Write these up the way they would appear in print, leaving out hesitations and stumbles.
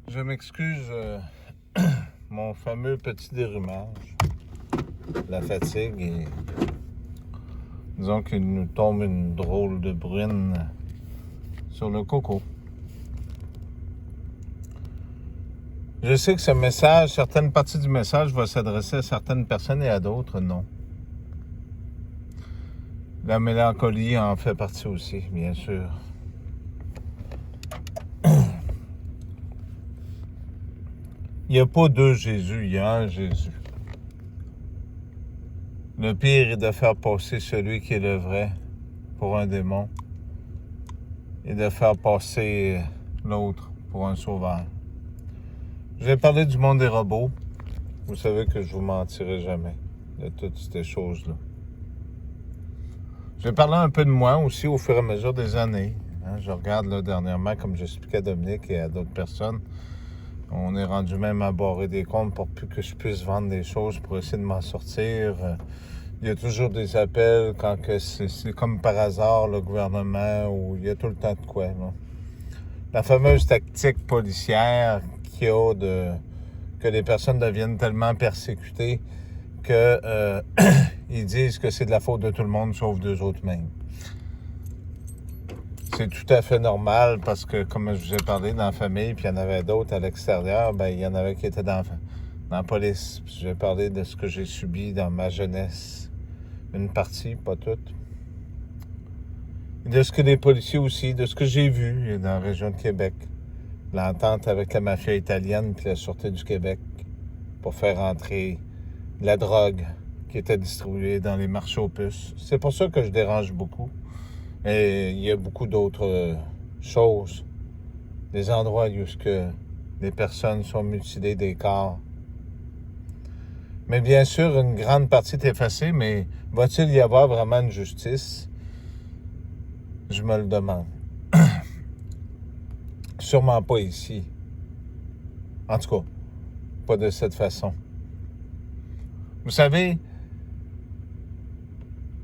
Je m'excuse, mon fameux petit dérumage, la fatigue et disons qu'il nous tombe une drôle de bruine sur le coco. Je sais que ce message, certaines parties du message vont s'adresser à certaines personnes et à d'autres, non. La mélancolie en fait partie aussi, bien sûr. Il n'y a pas deux Jésus, il y a un Jésus. Le pire est de faire passer celui qui est le vrai pour un démon et de faire passer l'autre pour un sauveur. Je vais parler du monde des robots. Vous savez que je vous mentirai jamais de toutes ces choses-là. Je vais parler un peu de moi aussi au fur et à mesure des années. Je regarde là dernièrement, comme j'expliquais à Dominique et à d'autres personnes, on est rendu même à barrer des comptes pour plus que je puisse vendre des choses pour essayer de m'en sortir. Il y a toujours des appels quand que c'est comme par hasard le gouvernement ou il y a tout le temps de quoi. Là. La fameuse tactique policière qu'il y a que les personnes deviennent tellement persécutées que ils disent que c'est de la faute de tout le monde sauf d'eux autres mêmes. C'est tout à fait normal parce que, comme je vous ai parlé dans la famille, puis il y en avait d'autres à l'extérieur, ben il y en avait qui étaient dans la police. Puis je vais parler de ce que j'ai subi dans ma jeunesse. Une partie, pas toute. Et de ce que les policiers aussi, de ce que j'ai vu dans la région de Québec. L'entente avec la mafia italienne puis la Sûreté du Québec pour faire entrer la drogue qui était distribuée dans les marchés aux puces. C'est pour ça que je dérange beaucoup. Et il y a beaucoup d'autres choses, des endroits où les personnes sont mutilées des corps. Mais bien sûr, une grande partie est effacée, mais va-t-il y avoir vraiment une justice? Je me le demande. Sûrement pas ici. En tout cas, pas de cette façon. Vous savez,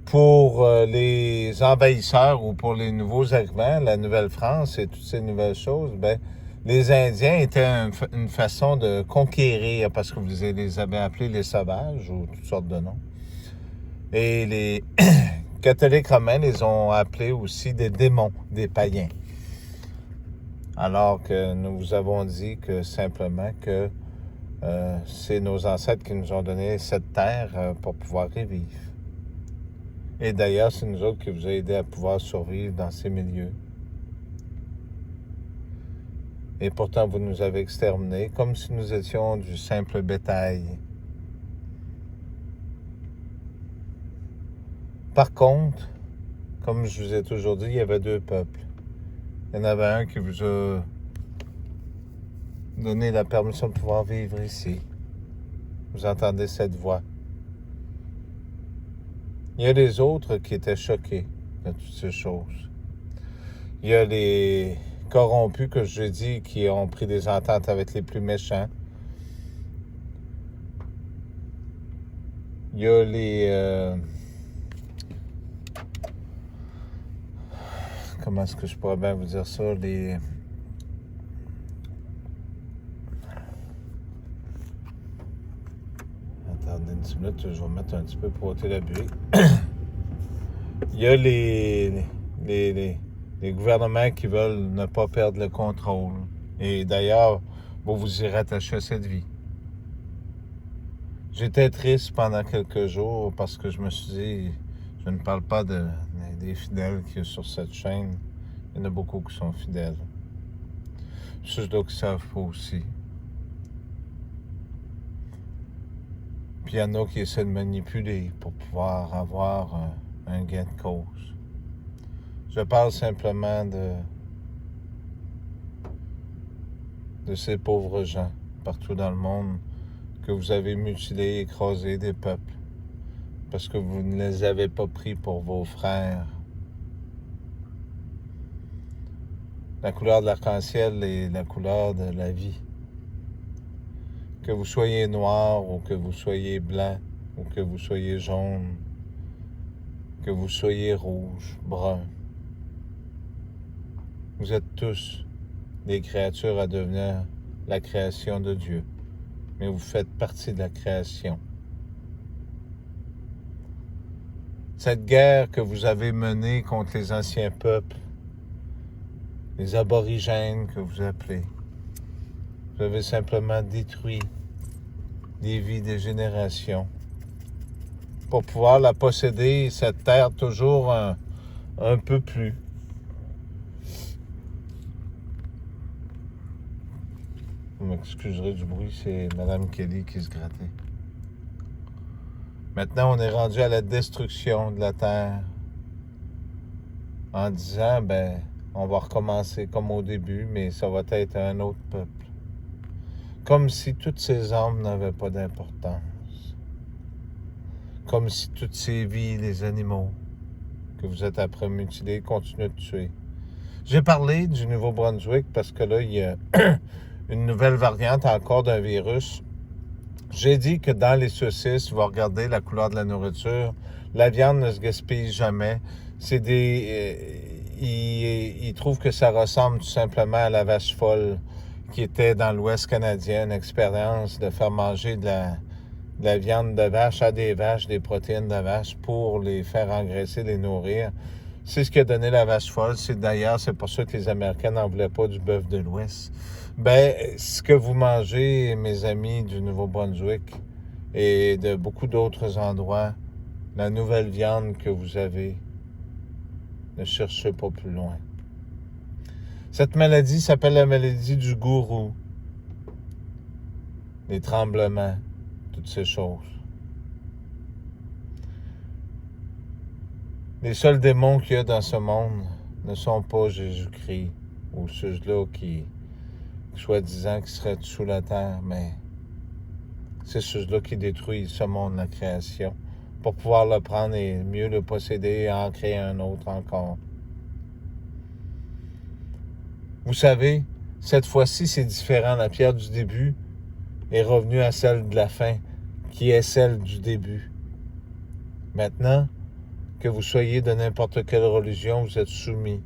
pour les envahisseurs ou pour les nouveaux arrivants, la Nouvelle-France et toutes ces nouvelles choses, ben, les Indiens étaient une façon de conquérir, parce que vous les avez appelés les sauvages ou toutes sortes de noms. Et les catholiques romains les ont appelés aussi des démons, des païens. Alors que nous vous avons dit que simplement que c'est nos ancêtres qui nous ont donné cette terre pour pouvoir y vivre. Et d'ailleurs, c'est nous autres qui vous a aidé à pouvoir survivre dans ces milieux. Et pourtant, vous nous avez exterminés comme si nous étions du simple bétail. Par contre, comme je vous ai toujours dit, il y avait deux peuples. Il y en avait un qui vous a donné la permission de pouvoir vivre ici. Vous entendez cette voix. Il y a les autres qui étaient choqués de toutes ces choses. Il y a les corrompus, que je dis, qui ont pris des ententes avec les plus méchants. Il y a les... comment est-ce que je pourrais bien vous dire ça? Les... Attendez une petite minute, je vais mettre un petit peu pour ôter la buée. Il y a les gouvernements qui veulent ne pas perdre le contrôle. Et d'ailleurs, vous y rattachez à cette vie. J'étais triste pendant quelques jours parce que je me suis dit, je ne parle pas des fidèles qui sont sur cette chaîne. Il y en a beaucoup qui sont fidèles. Ceux qui ne savent pas aussi. Puis il y en a qui essaient de manipuler pour pouvoir avoir un gain de cause. Je parle simplement de ces pauvres gens partout dans le monde que vous avez mutilés, écrasés des peuples parce que vous ne les avez pas pris pour vos frères. La couleur de l'arc-en-ciel est la couleur de la vie. Que vous soyez noir ou que vous soyez blanc ou que vous soyez jaune, que vous soyez rouge, brun, vous êtes tous des créatures à devenir la création de Dieu, mais vous faites partie de la création. Cette guerre que vous avez menée contre les anciens peuples, les aborigènes que vous appelez, vous avez simplement détruit des vies, des générations, pour pouvoir la posséder, cette terre, toujours un peu plus. Vous m'excuserez du bruit, c'est Mme Kelly qui se grattait. Maintenant, on est rendu à la destruction de la terre, en disant, on va recommencer comme au début, mais ça va être un autre peuple. Comme si toutes ces âmes n'avaient pas d'importance. Comme si toutes ces vies, les animaux que vous êtes après mutiler, continuent de tuer. J'ai parlé du Nouveau-Brunswick parce que là, il y a une nouvelle variante encore d'un virus. J'ai dit que dans les saucisses, vous regardez la couleur de la nourriture, la viande ne se gaspille jamais. C'est ils trouvent que ça ressemble tout simplement à la vache folle qui était dans l'Ouest canadien, une expérience de faire manger de la viande de vache à des vaches, des protéines de vache pour les faire engraisser, les nourrir. C'est ce qui a donné la vache folle. D'ailleurs, c'est pour ça que les Américains n'en voulaient pas du bœuf de l'Ouest. Ce que vous mangez, mes amis du Nouveau-Brunswick et de beaucoup d'autres endroits, la nouvelle viande que vous avez, ne cherchez pas plus loin. Cette maladie s'appelle la maladie du gourou. Les tremblements, toutes ces choses. Les seuls démons qu'il y a dans ce monde ne sont pas Jésus-Christ ou ceux-là qui soi-disant qui seraient sous la terre, mais c'est ceux-là qui détruisent ce monde, la création, pour pouvoir le prendre et mieux le posséder et en créer un autre encore. Vous savez, cette fois-ci, c'est différent. La pierre du début est revenue à celle de la fin, qui est celle du début. Maintenant, que vous soyez de n'importe quelle religion, vous êtes soumis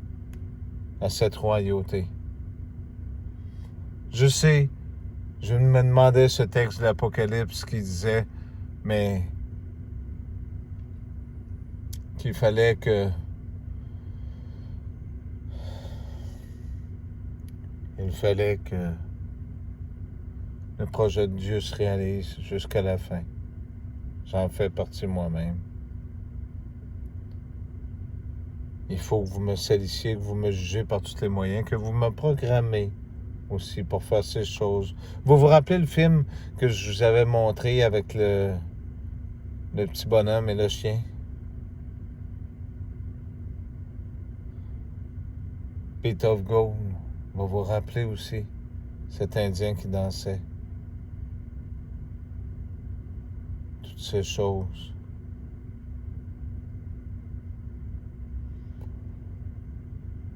à cette royauté. Je sais, je me demandais ce texte de l'Apocalypse qui disait, mais qu'il fallait que le projet de Dieu se réalise jusqu'à la fin. J'en fais partie moi-même. Il faut que vous me salissiez, que vous me jugez par tous les moyens, que vous me programmez aussi pour faire ces choses. Vous vous rappelez le film que je vous avais montré avec le petit bonhomme et le chien? Pete of Gold. Vous vous rappelez aussi cet Indien qui dansait. Toutes ces choses.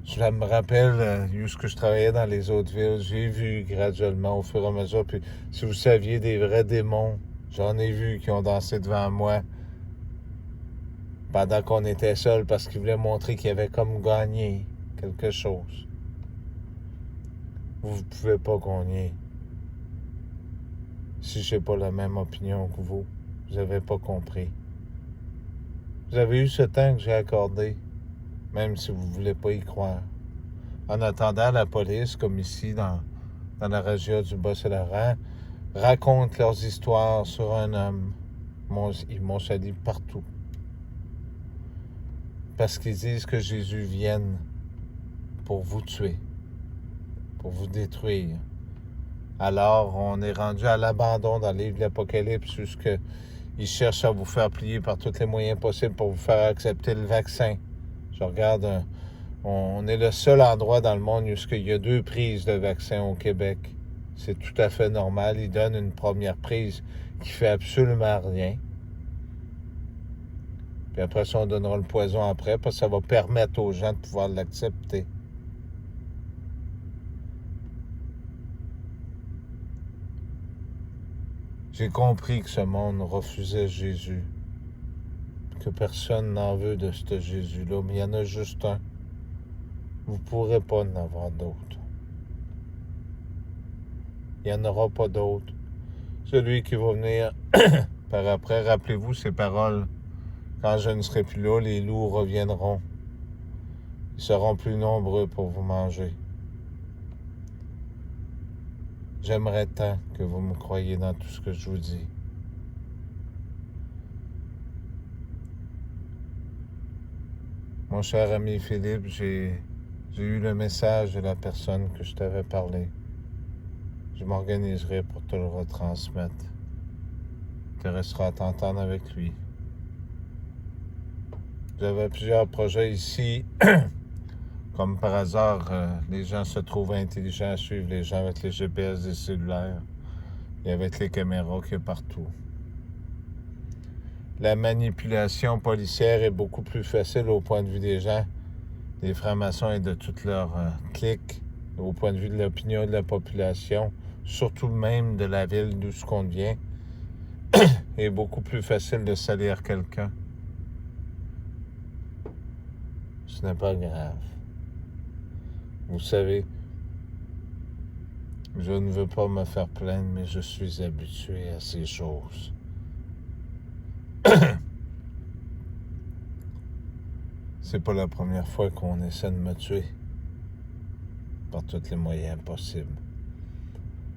Je me rappelle, lorsque je travaillais dans les autres villes, j'ai vu graduellement, au fur et à mesure, puis si vous saviez des vrais démons, j'en ai vu qui ont dansé devant moi pendant qu'on était seuls parce qu'ils voulaient montrer qu'ils avaient comme gagné quelque chose. Vous ne pouvez pas gagner si je n'ai pas la même opinion que vous. Vous n'avez pas compris. Vous avez eu ce temps que j'ai accordé, même si vous ne voulez pas y croire. En attendant, la police, comme ici, dans la région du Bas-Saint-Laurent, raconte leurs histoires sur un homme. Ils m'ont sali partout. Parce qu'ils disent que Jésus vienne pour vous tuer, pour vous détruire. Alors, on est rendu à l'abandon dans le livre de l'Apocalypse, jusqu'ils cherchent à vous faire plier par tous les moyens possibles pour vous faire accepter le vaccin. Je regarde, on est le seul endroit dans le monde où il y a 2 prises de vaccin au Québec. C'est tout à fait normal. Ils donnent une première prise qui fait absolument rien. Puis après ça, on donnera le poison après, parce que ça va permettre aux gens de pouvoir l'accepter. J'ai compris que ce monde refusait Jésus, que personne n'en veut de ce Jésus-là, mais il y en a juste un. Vous ne pourrez pas en avoir d'autres. Il n'y en aura pas d'autre. Celui qui va venir par après, rappelez-vous ces paroles. Quand je ne serai plus là, les loups reviendront. Ils seront plus nombreux pour vous manger. J'aimerais tant que vous me croyiez dans tout ce que je vous dis. Mon cher ami Philippe, j'ai eu le message de la personne que je t'avais parlé. Je m'organiserai pour te le retransmettre. Tu resteras à t'entendre avec lui. J'avais plusieurs projets ici. Comme par hasard, les gens se trouvent intelligents à suivre les gens avec les GPS des cellulaires et avec les caméras qu'il y a partout. La manipulation policière est beaucoup plus facile au point de vue des gens, des francs-maçons et de toutes leurs cliques, au point de vue de l'opinion de la population, surtout même de la ville d'où ce qu'on vient, est beaucoup plus facile de salir quelqu'un. Ce n'est pas grave. Vous savez, je ne veux pas me faire plaindre, mais je suis habitué à ces choses. C'est pas la première fois qu'on essaie de me tuer par tous les moyens possibles.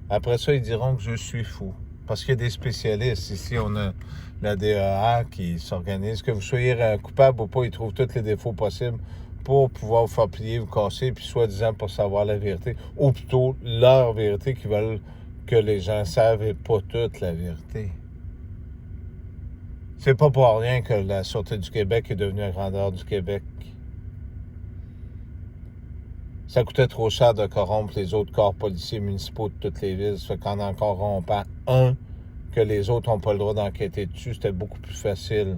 Après ça, ils diront que je suis fou. Parce qu'il y a des spécialistes. Ici, on a la DEA qui s'organise. Que vous soyez coupable ou pas, ils trouvent tous les défauts possibles pour pouvoir vous faire plier, vous casser, puis soi-disant pour savoir la vérité. Ou plutôt leur vérité qu'ils veulent que les gens savent et pas toute la vérité. C'est pas pour rien que la Sûreté du Québec est devenue la grandeur du Québec. Ça coûtait trop cher de corrompre les autres corps policiers municipaux de toutes les villes. Ça fait qu'en en corrompant un, que les autres n'ont pas le droit d'enquêter dessus, c'était beaucoup plus facile.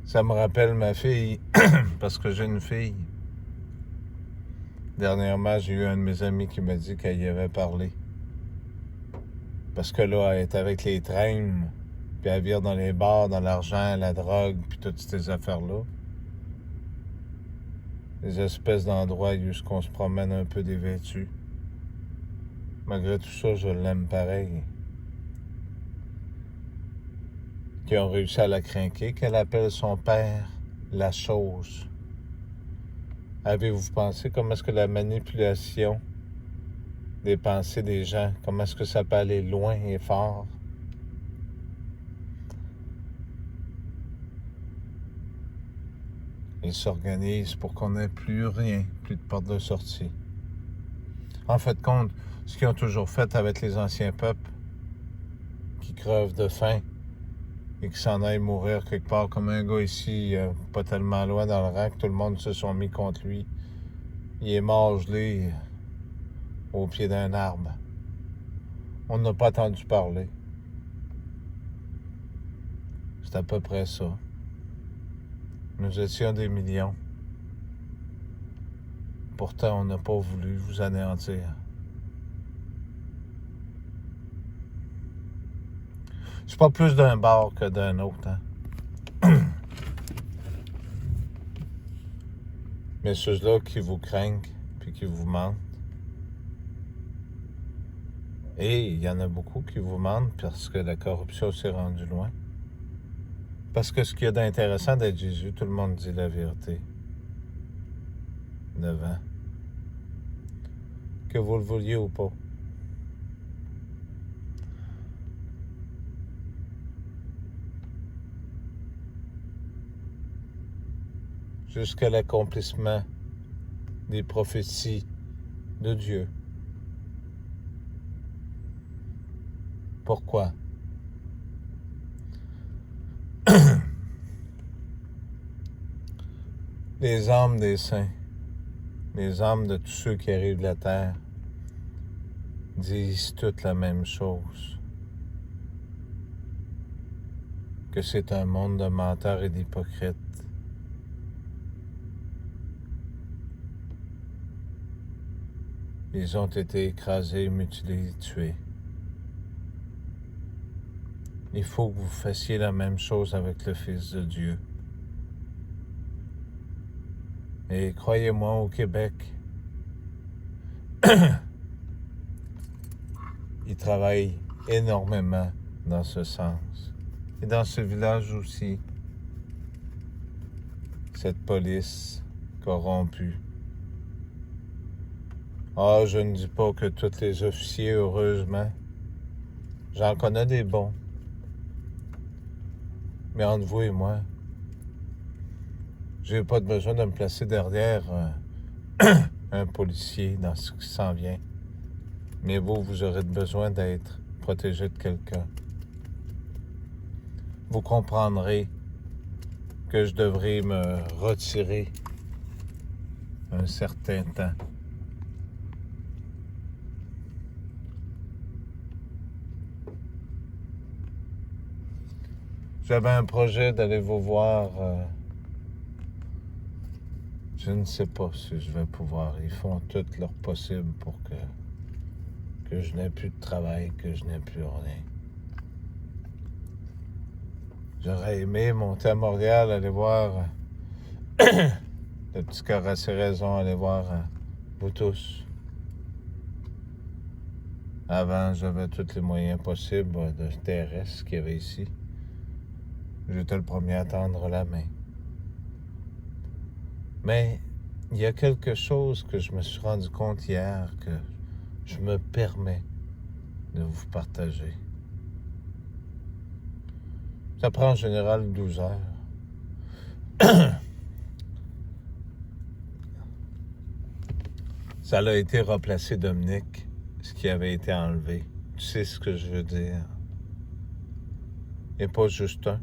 Ça me rappelle ma fille, parce que j'ai une fille. Dernièrement, j'ai eu un de mes amis qui m'a dit qu'elle y avait parlé. Parce que là, elle est avec les traînes, puis elle vire dans les bars, dans l'argent, la drogue, puis toutes ces affaires-là. Des espèces d'endroits où on se promène un peu dévêtus. Malgré tout ça, je l'aime pareil. Qui ont réussi à la crinquer, qu'elle appelle son père la chose. Avez-vous pensé comment est-ce que la manipulation des pensées des gens, comment est-ce que ça peut aller loin et fort? Ils s'organisent pour qu'on n'ait plus rien, plus de porte de sortie. En fait, compte, ce qu'ils ont toujours fait avec les anciens peuples, qui crevent de faim et qui s'en aillent mourir quelque part, comme un gars ici, pas tellement loin dans le rang, que tout le monde se sont mis contre lui. Il est mort gelé au pied d'un arbre. On n'a pas entendu parler. C'est à peu près ça. Nous étions des millions. Pourtant, on n'a pas voulu vous anéantir. C'est pas plus d'un bord que d'un autre, hein? Mais ceux-là qui vous craignent puis qui vous mentent. Et il y en a beaucoup qui vous mentent parce que la corruption s'est rendue loin. Parce que ce qu'il y a d'intéressant d'être Jésus, tout le monde dit la vérité. Devant. Que vous le vouliez ou pas. Jusqu'à l'accomplissement des prophéties de Dieu. Pourquoi? Les âmes des saints, les âmes de tous ceux qui arrivent de la terre, disent toutes la même chose. Que c'est un monde de menteurs et d'hypocrites. Ils ont été écrasés, mutilés, tués. il faut que vous fassiez la même chose avec le Fils de Dieu. Et croyez-moi, au Québec, ils travaillent énormément dans ce sens. Et dans ce village aussi, cette police corrompue. Ah, je ne dis pas que tous les officiers, heureusement, j'en connais des bons. Mais entre vous et moi, j'ai pas besoin de me placer derrière un policier dans ce qui s'en vient. Mais vous aurez besoin d'être protégé de quelqu'un. Vous comprendrez que je devrais me retirer un certain temps. J'avais un projet d'aller vous voir. Je ne sais pas si je vais pouvoir. Ils font tout leur possible pour que je n'ai plus de travail, que je n'ai plus rien. J'aurais aimé monter à Montréal, aller voir le petit cœur a ses raisons, aller voir vous tous. Avant, j'avais tous les moyens possibles de terrestre qu'il y avait ici. J'étais le premier à tendre la main. Mais il y a quelque chose que je me suis rendu compte hier que je me permets de vous partager. Ça prend en général 12 heures. Ça a été replacé, Dominique, ce qui avait été enlevé. Tu sais ce que je veux dire. Et pas juste un.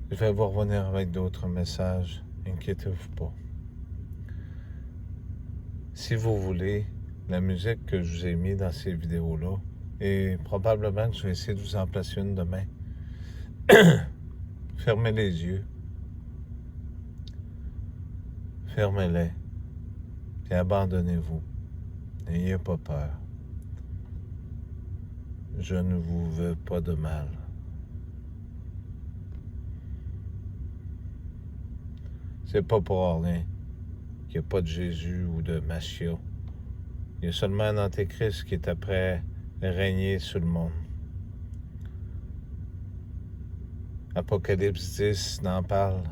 Je vais vous revenir avec d'autres messages. Inquiétez-vous pas. Si vous voulez, la musique que je vous ai mis dans ces vidéos-là, et probablement que je vais essayer de vous en placer une demain. Fermez les yeux. Fermez-les. Et abandonnez-vous. N'ayez pas peur. Je ne vous veux pas de mal. C'est pas pour rien qu'il n'y a pas de Jésus ou de Machia. Il y a seulement un Antéchrist qui est après régner sur le monde. Apocalypse 10 n'en parle.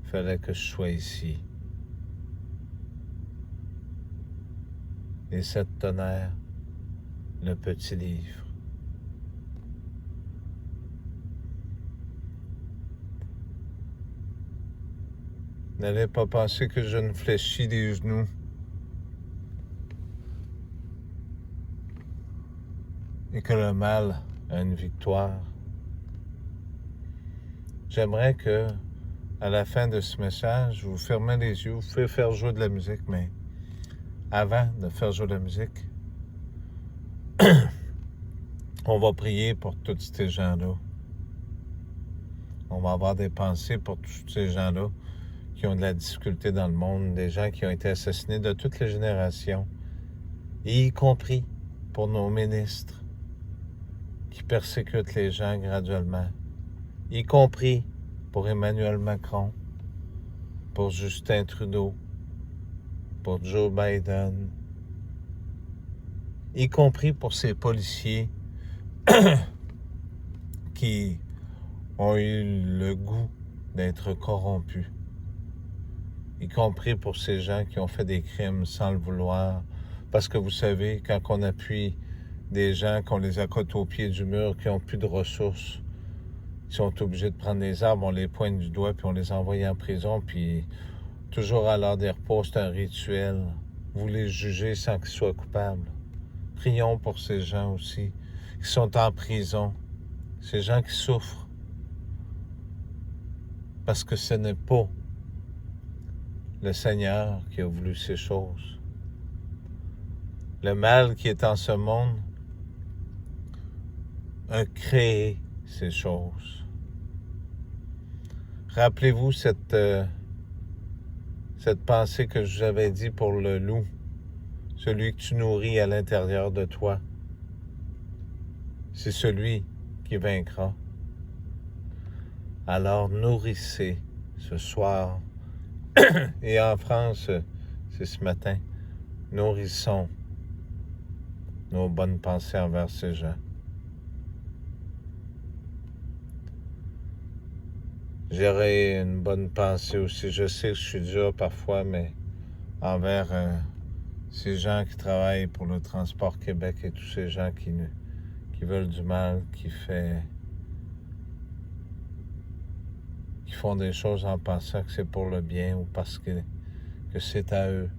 Il fallait que je sois ici. Les 7 tonnerres, le petit livre. N'allez pas penser que je ne fléchis les genoux. Et que le mal a une victoire. J'aimerais que, à la fin de ce message, vous fermez les yeux, vous pouvez faire jouer de la musique, mais avant de faire jouer de la musique, on va prier pour tous ces gens-là. On va avoir des pensées pour tous ces gens-là qui ont de la difficulté dans le monde, des gens qui ont été assassinés de toutes les générations, y compris pour nos ministres qui persécutent les gens graduellement, y compris pour Emmanuel Macron, pour Justin Trudeau, pour Joe Biden, y compris pour ces policiers qui ont eu le goût d'être corrompus, y compris pour ces gens qui ont fait des crimes sans le vouloir, parce que vous savez, quand on appuie des gens, qu'on les accote au pied du mur, qui n'ont plus de ressources, qui sont obligés de prendre des armes, on les pointe du doigt, puis on les envoie en prison, puis toujours à l'heure des repos, c'est un rituel. Vous les jugez sans qu'ils soient coupables. Prions pour ces gens aussi, qui sont en prison, ces gens qui souffrent, parce que ce n'est pas le Seigneur qui a voulu ces choses. Le mal qui est en ce monde a créé ces choses. Rappelez-vous cette cette pensée que je vous avais dit pour le loup, celui que tu nourris à l'intérieur de toi, c'est celui qui vaincra. Alors nourrissez ce soir, et en France, c'est ce matin, nourrissons nos bonnes pensées envers ces gens. J'aurais une bonne pensée aussi. Je sais que je suis dur parfois, mais envers ces gens qui travaillent pour le Transport Québec et tous ces gens qui veulent du mal, qui font des choses en pensant que c'est pour le bien ou parce que c'est à eux.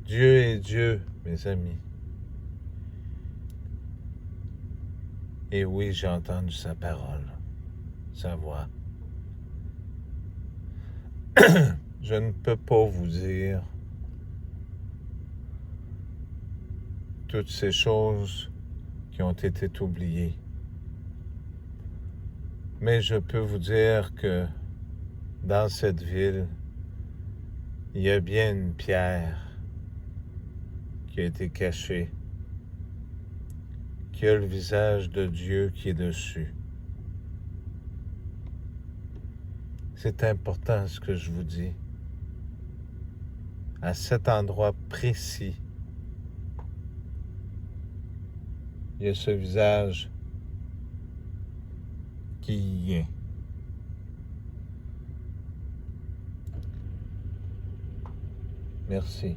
Dieu est Dieu, mes amis. Et oui, j'ai entendu sa parole, sa voix. Je ne peux pas vous dire toutes ces choses qui ont été oubliées. Mais je peux vous dire que dans cette ville, il y a bien une pierre qui a été cachée, qui a le visage de Dieu qui est dessus. C'est important ce que je vous dis. À cet endroit précis, il y a ce visage qui y est. Merci.